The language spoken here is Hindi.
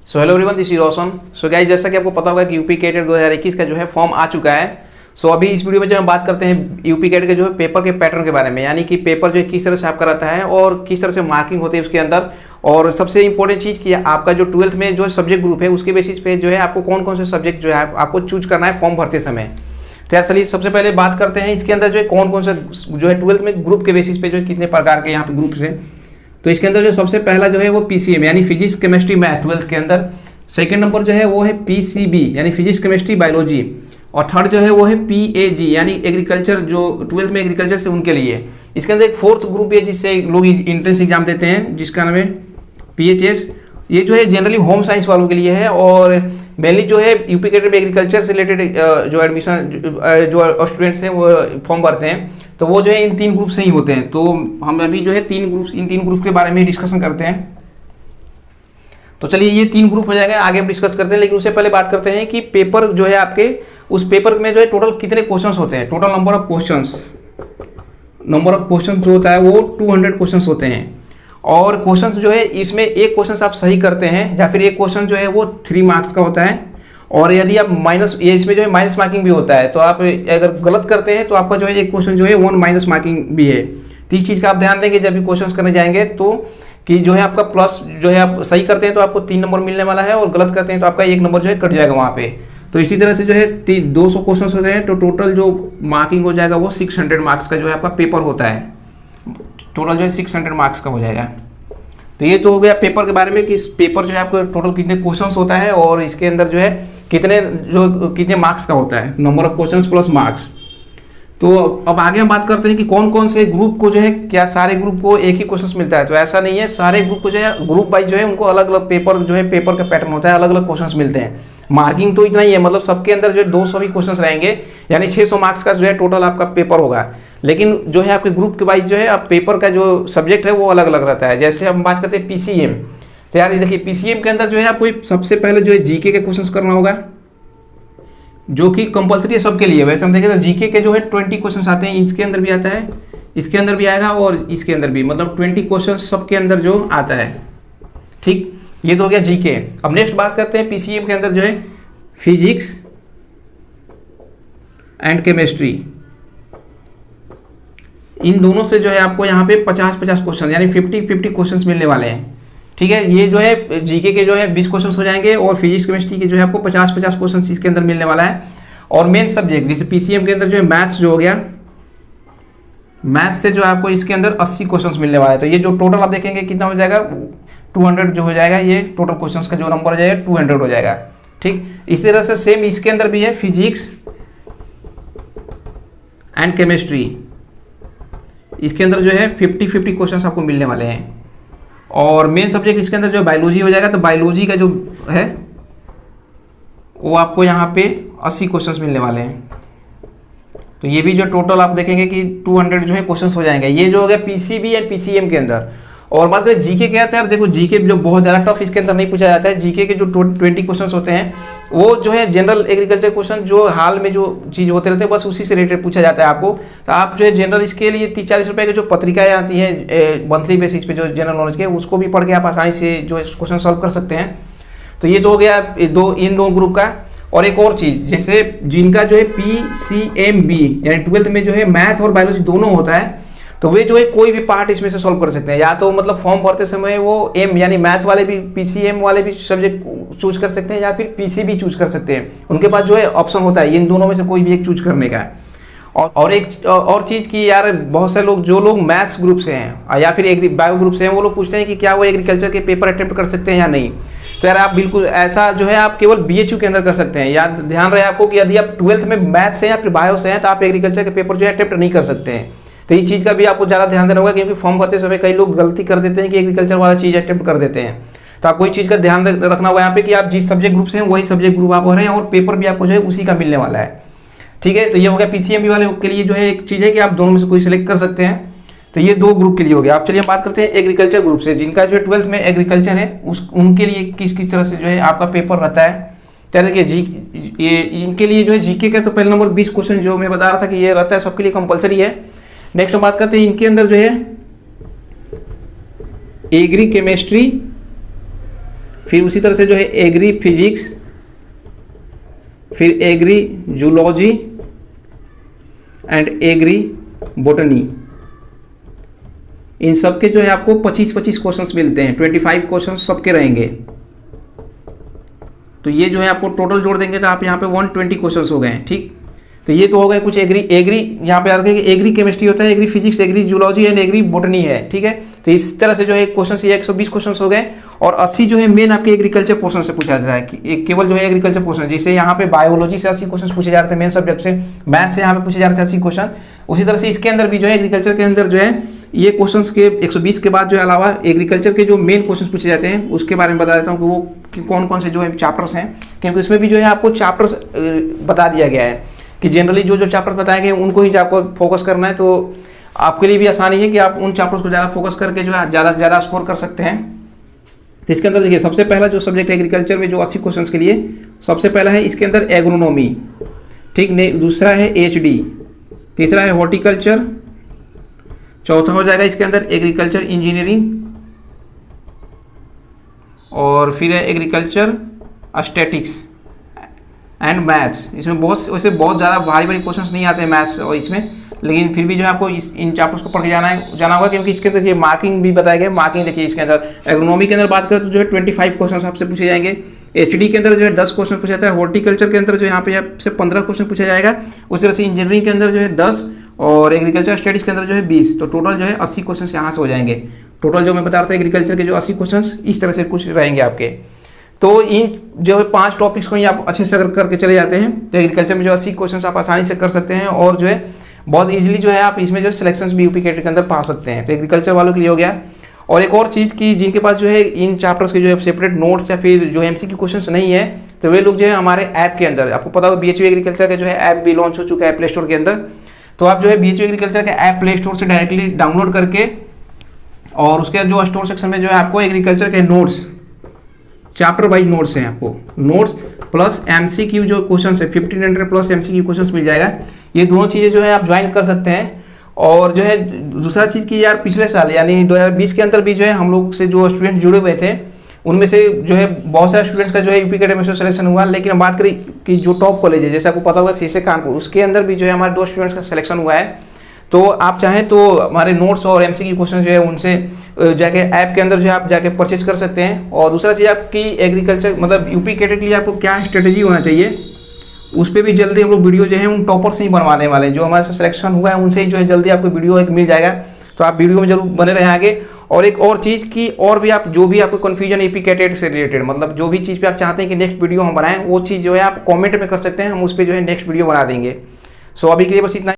So hello everyone, this is Roshan. So guys, जैसा कि आपको पता होगा कि यूपी कैट 2021 का जो है फॉर्म आ चुका है। सो अभी इस वीडियो में जो हम बात करते हैं यूपी कैट के जो है पेपर के पैटर्न के बारे में, यानी कि पेपर जो है किस तरह से आपका रहता है और किस तरह से मार्किंग होती है उसके अंदर। और सबसे इंपॉर्टेंट चीज़ कि आपका जो 12th में जो सब्जेक्ट ग्रुप है उसके बेसिस पे जो है आपको कौन कौन से सब्जेक्ट जो है आपको चूज करना है फॉर्म भरते समय। तो यार चलिए सबसे पहले बात करते हैं इसके अंदर जो है कौन कौन से जो है 12th में ग्रुप के बेसिस पे जो है कितने प्रकार के यहाँ पे ग्रुप्स हैं। तो इसके अंदर जो सबसे पहला जो है वो पीसीएम यानी फिजिक्स केमिस्ट्री मैथ 12th के अंदर। सेकंड नंबर जो है वो है पीसीबी यानी फिजिक्स केमिस्ट्री बायोलॉजी। और थर्ड जो है वो है पीएजी यानी एग्रीकल्चर, जो 12th में एग्रीकल्चर से उनके लिए। इसके अंदर एक फोर्थ ग्रुप है जिससे लोग एंट्रेंस एग्जाम देते हैं जिसका नाम है पीएचएस। ये जो है जनरली होम साइंस वालों के लिए है और मेनली जो है यूपी कैट में एग्रीकल्चर से रिलेटेड जो एडमिशन जो स्टूडेंट्स हैं वो फॉर्म भरते हैं, तो वो जो है इन 3 ग्रुप से ही होते हैं। तो हम अभी जो है इन तीन ग्रुप के बारे में डिस्कशन करते हैं। तो चलिए ये 3 ग्रुप हो जाएगा, आगे हम डिस्कस करते हैं। लेकिन उससे पहले बात करते हैं कि पेपर जो है आपके उस पेपर में जो है टोटल कितने क्वेश्चंस होते हैं। टोटल नंबर ऑफ क्वेश्चंस जो होता है वो 200 क्वेश्चंस होते हैं। और क्वेश्चंस जो है इसमें एक क्वेश्चन आप सही करते हैं या फिर एक क्वेश्चन जो है वो 3 मार्क्स का होता है। और यदि आप इसमें जो है माइनस मार्किंग भी होता है, तो आप अगर गलत करते हैं तो आपका जो है एक क्वेश्चन जो है 1 माइनस मार्किंग भी है। तो इस चीज़ का आप ध्यान देंगे जब भी क्वेश्चन करने जाएंगे, तो कि जो है आपका प्लस जो है आप सही करते हैं तो आपको 3 नंबर मिलने वाला है और गलत करते हैं तो आपका 1 नंबर जो है कट जाएगा वहाँ पे। तो इसी तरह से जो है 200 क्वेश्चन होते हैं, तो टोटल जो मार्किंग हो जाएगा वो 600 मार्क्स का जो है आपका पेपर होता है। टोटल जो है 600 मार्क्स का हो जाएगा। तो ये तो हो गया पेपर के बारे में कि इस पेपर जो है आपको टोटल कितने क्वेश्चंस होता है और इसके अंदर जो है कितने मार्क्स का होता है, number of questions plus marks. तो अब आगे हम बात करते हैं कि कौन कौन से ग्रुप को जो है, क्या सारे ग्रुप को एक ही क्वेश्चंस मिलता है। तो ऐसा नहीं है, सारे ग्रुप को जो है ग्रुप वाइज जो है उनको अलग अलग पेपर का पैटर्न होता है, अलग अलग क्वेश्चंस मिलते हैं। मार्किंग तो इतना ही है, मतलब सबके अंदर जो है 200 भी क्वेश्चंस रहेंगे, यानी 600 मार्क्स का जो है टोटल आपका पेपर होगा। लेकिन जो है आपके ग्रुप के वाइज जो है आप पेपर का जो सब्जेक्ट है वो अलग अलग रहता है। जैसे हम बात करते हैं पीसीएम, तो यार ये देखिए पीसीएम के अंदर जो है आपको सबसे पहले जो है जीके के क्वेश्चंस करना होगा, जो कि कंपलसरी है सबके लिए। वैसे हम देखें तो जीके के जो है 20 क्वेश्चंस आते हैं, इसके अंदर भी आता है, इसके अंदर भी आएगा और इसके अंदर भी, मतलब 20 क्वेश्चन सबके अंदर जो आता है। ठीक, ये तो हो गया जीके। अब नेक्स्ट बात करते हैं पीसीएम के अंदर जो है फिजिक्स एंड केमिस्ट्री। इन दोनों से जो है आपको यहाँ पे 50-50 क्वेश्चन यानी 50-50 क्वेश्चंस मिलने वाले हैं। ठीक है, ये जो है जीके के जो है 20 क्वेश्चंस हो जाएंगे और फिजिक्स केमिस्ट्री के जो है आपको 50-50 क्वेश्चंस इसके अंदर मिलने वाला है। और मेन सब्जेक्ट जैसे पीसीएम के अंदर जो है मैथ्स जो हो गया, मैथ से जो है आपको इसके अंदर 80 क्वेश्चंस मिलने वाला है। तो ये जो टोटल आप देखेंगे कितना हो जाएगा, 200 जो हो जाएगा, ये टोटल क्वेश्चंस का जो नंबर हो जाएगा 200 हो जाएगा। ठीक, इसी तरह से सेम इसके अंदर भी है फिजिक्स एंड केमिस्ट्री, इसके अंदर जो है 50-50 क्वेश्चंस आपको मिलने वाले हैं। और मेन सब्जेक्ट इसके अंदर जो बायोलॉजी हो जाएगा, तो बायोलॉजी का जो है वो आपको यहाँ पे 80 क्वेश्चंस मिलने वाले हैं। तो ये भी जो टोटल आप देखेंगे कि 200 जो है क्वेश्चंस हो जाएंगे। ये जो हो गया पीसीबी एंड पीसीएम के अंदर। और बात करें जीके के आते हैं, देखो जीके जो बहुत ज़्यादा टफ इसके अंदर नहीं पूछा जाता है। जीके के जो 20 क्वेश्चंस होते हैं वो जो है जनरल एग्रीकल्चर क्वेश्चन जो हाल में जो चीज़ होते रहते हैं बस उसी से रिलेटेड पूछा जाता है आपको। तो आप जो है जनरल इसके लिए 30-40 रुपये की जो पत्रिकाएं आती हैं मंथली बेसिस पे जो जनरल नॉलेज के, उसको भी पढ़ के आप आसानी से जो क्वेश्चन सॉल्व कर सकते हैं। तो ये तो हो गया इन दो ग्रुप का। और एक और चीज़, जैसे जिनका जो है पीसीएमबी यानी 12th में जो है मैथ और बायोलॉजी दोनों होता है, तो वे जो है कोई भी पार्ट इसमें से सॉल्व कर सकते हैं। या तो मतलब फॉर्म भरते समय वो एम यानी मैथ वाले भी, पीसीएम वाले भी सब्जेक्ट चूज कर सकते हैं या फिर पीसीबी चूज कर सकते हैं। उनके पास जो है ऑप्शन होता है इन दोनों में से कोई भी एक चूज करने का। और एक और चीज़ की यार, बहुत से लोग जो लोग मैथ्स ग्रुप से हैं या फिर बायो ग्रुप से हैं, वो लोग पूछते हैं कि क्या वो एग्रीकल्चर के पेपर अटेम्प्ट कर सकते हैं या नहीं। तो यार आप बिल्कुल ऐसा जो है आप केवल बीएचयू के अंदर कर सकते हैं। याद ध्यान रहे आपको कि यदि आप 12th में मैथ से या फिर बायो से हैं तो आप एग्रीकल्चर के पेपर जो है अटेम्प्ट नहीं कर सकते हैं। तो इस चीज़ का भी आपको ज़्यादा ध्यान देना होगा, क्योंकि फॉर्म भरते समय कई लोग गलती कर देते हैं कि एग्रीकल्चर वाला चीज़ अटेम्प्ट कर देते हैं। तो आपको इस चीज़ का ध्यान रखना होगा यहाँ पे कि आप जिस सब्जेक्ट ग्रुप से हैं वही सब्जेक्ट ग्रुप आप भर रहे हैं और पेपर भी आपको जो है उसी का मिलने वाला है। ठीक है, तो ये हो गया पीसीएमबी वाले के लिए जो है एक चीज़ है कि आप दोनों में से कोई सिलेक्ट कर सकते हैं। तो ये 2 ग्रुप के लिए हो गया। आप चलिए हम बात करते हैं एग्रीकल्चर ग्रुप से, जिनका जो 12th में एग्रीकल्चर है उनके लिए किस किस तरह से जो है आपका पेपर रहता है। तो देखिए इनके लिए जो है जीके का तो पहले नंबर 20 क्वेश्चन जो मैं बता रहा था कि ये रहता है सबके लिए कंपलसरी है। नेक्स्ट हम बात करते हैं इनके अंदर जो है एग्री केमिस्ट्री फिर उसी तरह से जो है एग्री फिजिक्स, फिर agri zoology and agri botany, इन सब के जो है आपको 25-25 क्वेश्चंस मिलते हैं, 25 क्वेश्चंस सबके रहेंगे। तो ये जो है आपको टोटल जोड़ देंगे तो आप यहाँ पे 120 क्वेश्चंस हो गए हैं। ठीक, तो ये तो हो गए कुछ एग्री यहाँ पे याद रखें कि एग्री केमिस्ट्री होता है, agri physics, agri zoology and agri botany है। ठीक है, तो इस तरह से जो है क्वेश्चन ये 120 क्वेश्चन हो गए और 80 जो है मेन आपके एग्रीकल्चर पोर्शन से पूछा जाता है कि केवल जो है एग्रीकल्चर पोर्शन, जैसे यहाँ पे बायोलॉजी से 80 क्वेश्चन पूछे जा रहे थे मेन सब्जेक्ट से, मैथ से यहाँ पे पूछे जा रहे थे 80 क्वेश्चन। उसी तरह से इसके अंदर भी जो है एग्रीकल्चर के अंदर जो है ये क्वेश्चंस के 120 के बाद जो है अलावा एग्रीकल्चर के जो मेन क्वेश्चंस पूछे जाते हैं उसके बारे में बता देता हूँ कि वो कौन कौन से जो है चैप्टर्स हैं, क्योंकि इसमें भी जो है आपको चैप्टर्स बता दिया गया है कि जनरली जो जो चैप्टर्स बताए गए उनको ही आपको फोकस करना है। तो आपके लिए भी आसानी है कि आप उन चैप्टर्स को ज़्यादा फोकस करके जो है ज़्यादा से ज़्यादा स्कोर कर सकते हैं। तो इसके अंदर देखिए सबसे पहला जो सब्जेक्ट है एग्रीकल्चर में जो 80 क्वेश्चन के लिए सबसे पहला है इसके अंदर एग्रोनॉमी। ठीक, दूसरा है HD, तीसरा है हॉर्टिकल्चर, चौथा हो जाएगा इसके अंदर एग्रीकल्चर इंजीनियरिंग, और फिर है एग्रीकल्चर स्टैटिक्स एंड मैथ्स। इसमें बहुत वैसे बहुत ज़्यादा भारी भारी क्वेश्चंस नहीं आते हैं मैथ्स और इसमें, लेकिन फिर भी जो है आपको इन चैप्टर्स को पढ़ के जाना होगा, क्योंकि इसके अंदर ये मार्किंग भी बताया गया। मार्किंग देखिए इसके अंदर एग्रोनॉमी के अंदर बात करें तो जो है 25 क्वेश्चन आपसे पूछे जाएंगे, HD के अंदर जो है 10 क्वेश्चन पूछा जाता है, हॉर्टिकल्चर के अंदर जो यहाँ पे आपसे 15 क्वेश्चन पूछा जाएगा, उस तरह से इंजीनियरिंग के अंदर जो है 10 और एग्रीकल्चर स्टडीज के अंदर जो है 20। तो टोटल जो है 80 क्वेश्चन यहाँ से हो जाएंगे। टोटल जो मैं बता रहा था एग्रीकल्चर के जो 80 क्वेश्चन इस तरह से कुछ रहेंगे आपके। तो इन जो है 5 टॉपिक्स को ही आप अच्छे से अगर करके चले जाते हैं तो एग्रीकल्चर में जो 80 क्वेश्चन आप आसानी से कर सकते हैं और जो है बहुत ईजिली जो है आप इसमें जो सिलेक्शंस भी यूपी कैटेगरी के अंदर पा सकते हैं। तो एग्रीकल्चर वालों के लिए हो गया। और एक और चीज़ की जिनके पास जो है इन चैप्टर्स के जो है सेपरेट नोट्स या फिर जो MCQ क्वेश्चन नहीं है तो वे लोग जो है हमारे ऐप के अंदर, आपको पता होगा BHU एग्रीकल्चर का जो है ऐप भी लॉन्च हो चुका है प्ले स्टोर के अंदर। तो आप जो है BHU एग्रीकल्चर का ऐप प्ले स्टोर से डायरेक्टली डाउनलोड करके और उसके जो स्टोर सेक्शन में जो है आपको एग्रीकल्चर के नोट्स, चैप्टर वाइज नोट्स हैं, आपको नोट्स प्लस MCQ जो क्वेश्चन है 1500 प्लस MCQ क्वेश्चन मिल जाएगा। ये दोनों चीज़ें जो है आप ज्वाइन कर सकते हैं। और जो है दूसरा चीज़ की यार पिछले साल यानी 2020 के अंदर भी जो है हम लोग से जो स्टूडेंट्स जुड़े हुए थे उनमें से जो है बहुत सारे स्टूडेंट्स का जो है यूपी कैटेगरी में सिलेक्शन हुआ। लेकिन हम बात करें कि जो टॉप कॉलेज है जैसे आपको पता होगा CSA कानपुर, उसके अंदर भी जो है हमारे 2 स्टूडेंट्स का सिलेक्शन हुआ है। तो आप चाहें तो हमारे नोट्स और MCQ क्वेश्चन जो है उनसे जाके ऐप के अंदर जो है आप जाके परचेज कर सकते हैं। और दूसरा चीज़ आपकी एग्रीकल्चर मतलब यूपी कैटेगरी के लिए आपको क्या स्ट्रेटेजी होना चाहिए उस पर भी जल्दी हम लोग वीडियो जो है उन टॉपर से ही बनवाने वाले हैं। जो हमारे साथ सिलेक्शन हुआ है उनसे ही जो है जल्दी आपको वीडियो एक मिल जाएगा। तो आप वीडियो में जरूर बने रहें आगे। और एक और चीज़ की और भी आप जो भी आपको कन्फ्यूजन यूपी कैटेगरी से रिलेटेड मतलब जो भी चीज़ पे आप चाहते हैं कि नेक्स्ट वीडियो हम बनाएं वो चीज़ जो है आप कमेंट में कर सकते हैं, हम उस पर जो है नेक्स्ट वीडियो बना देंगे। सो अभी के लिए बस इतना।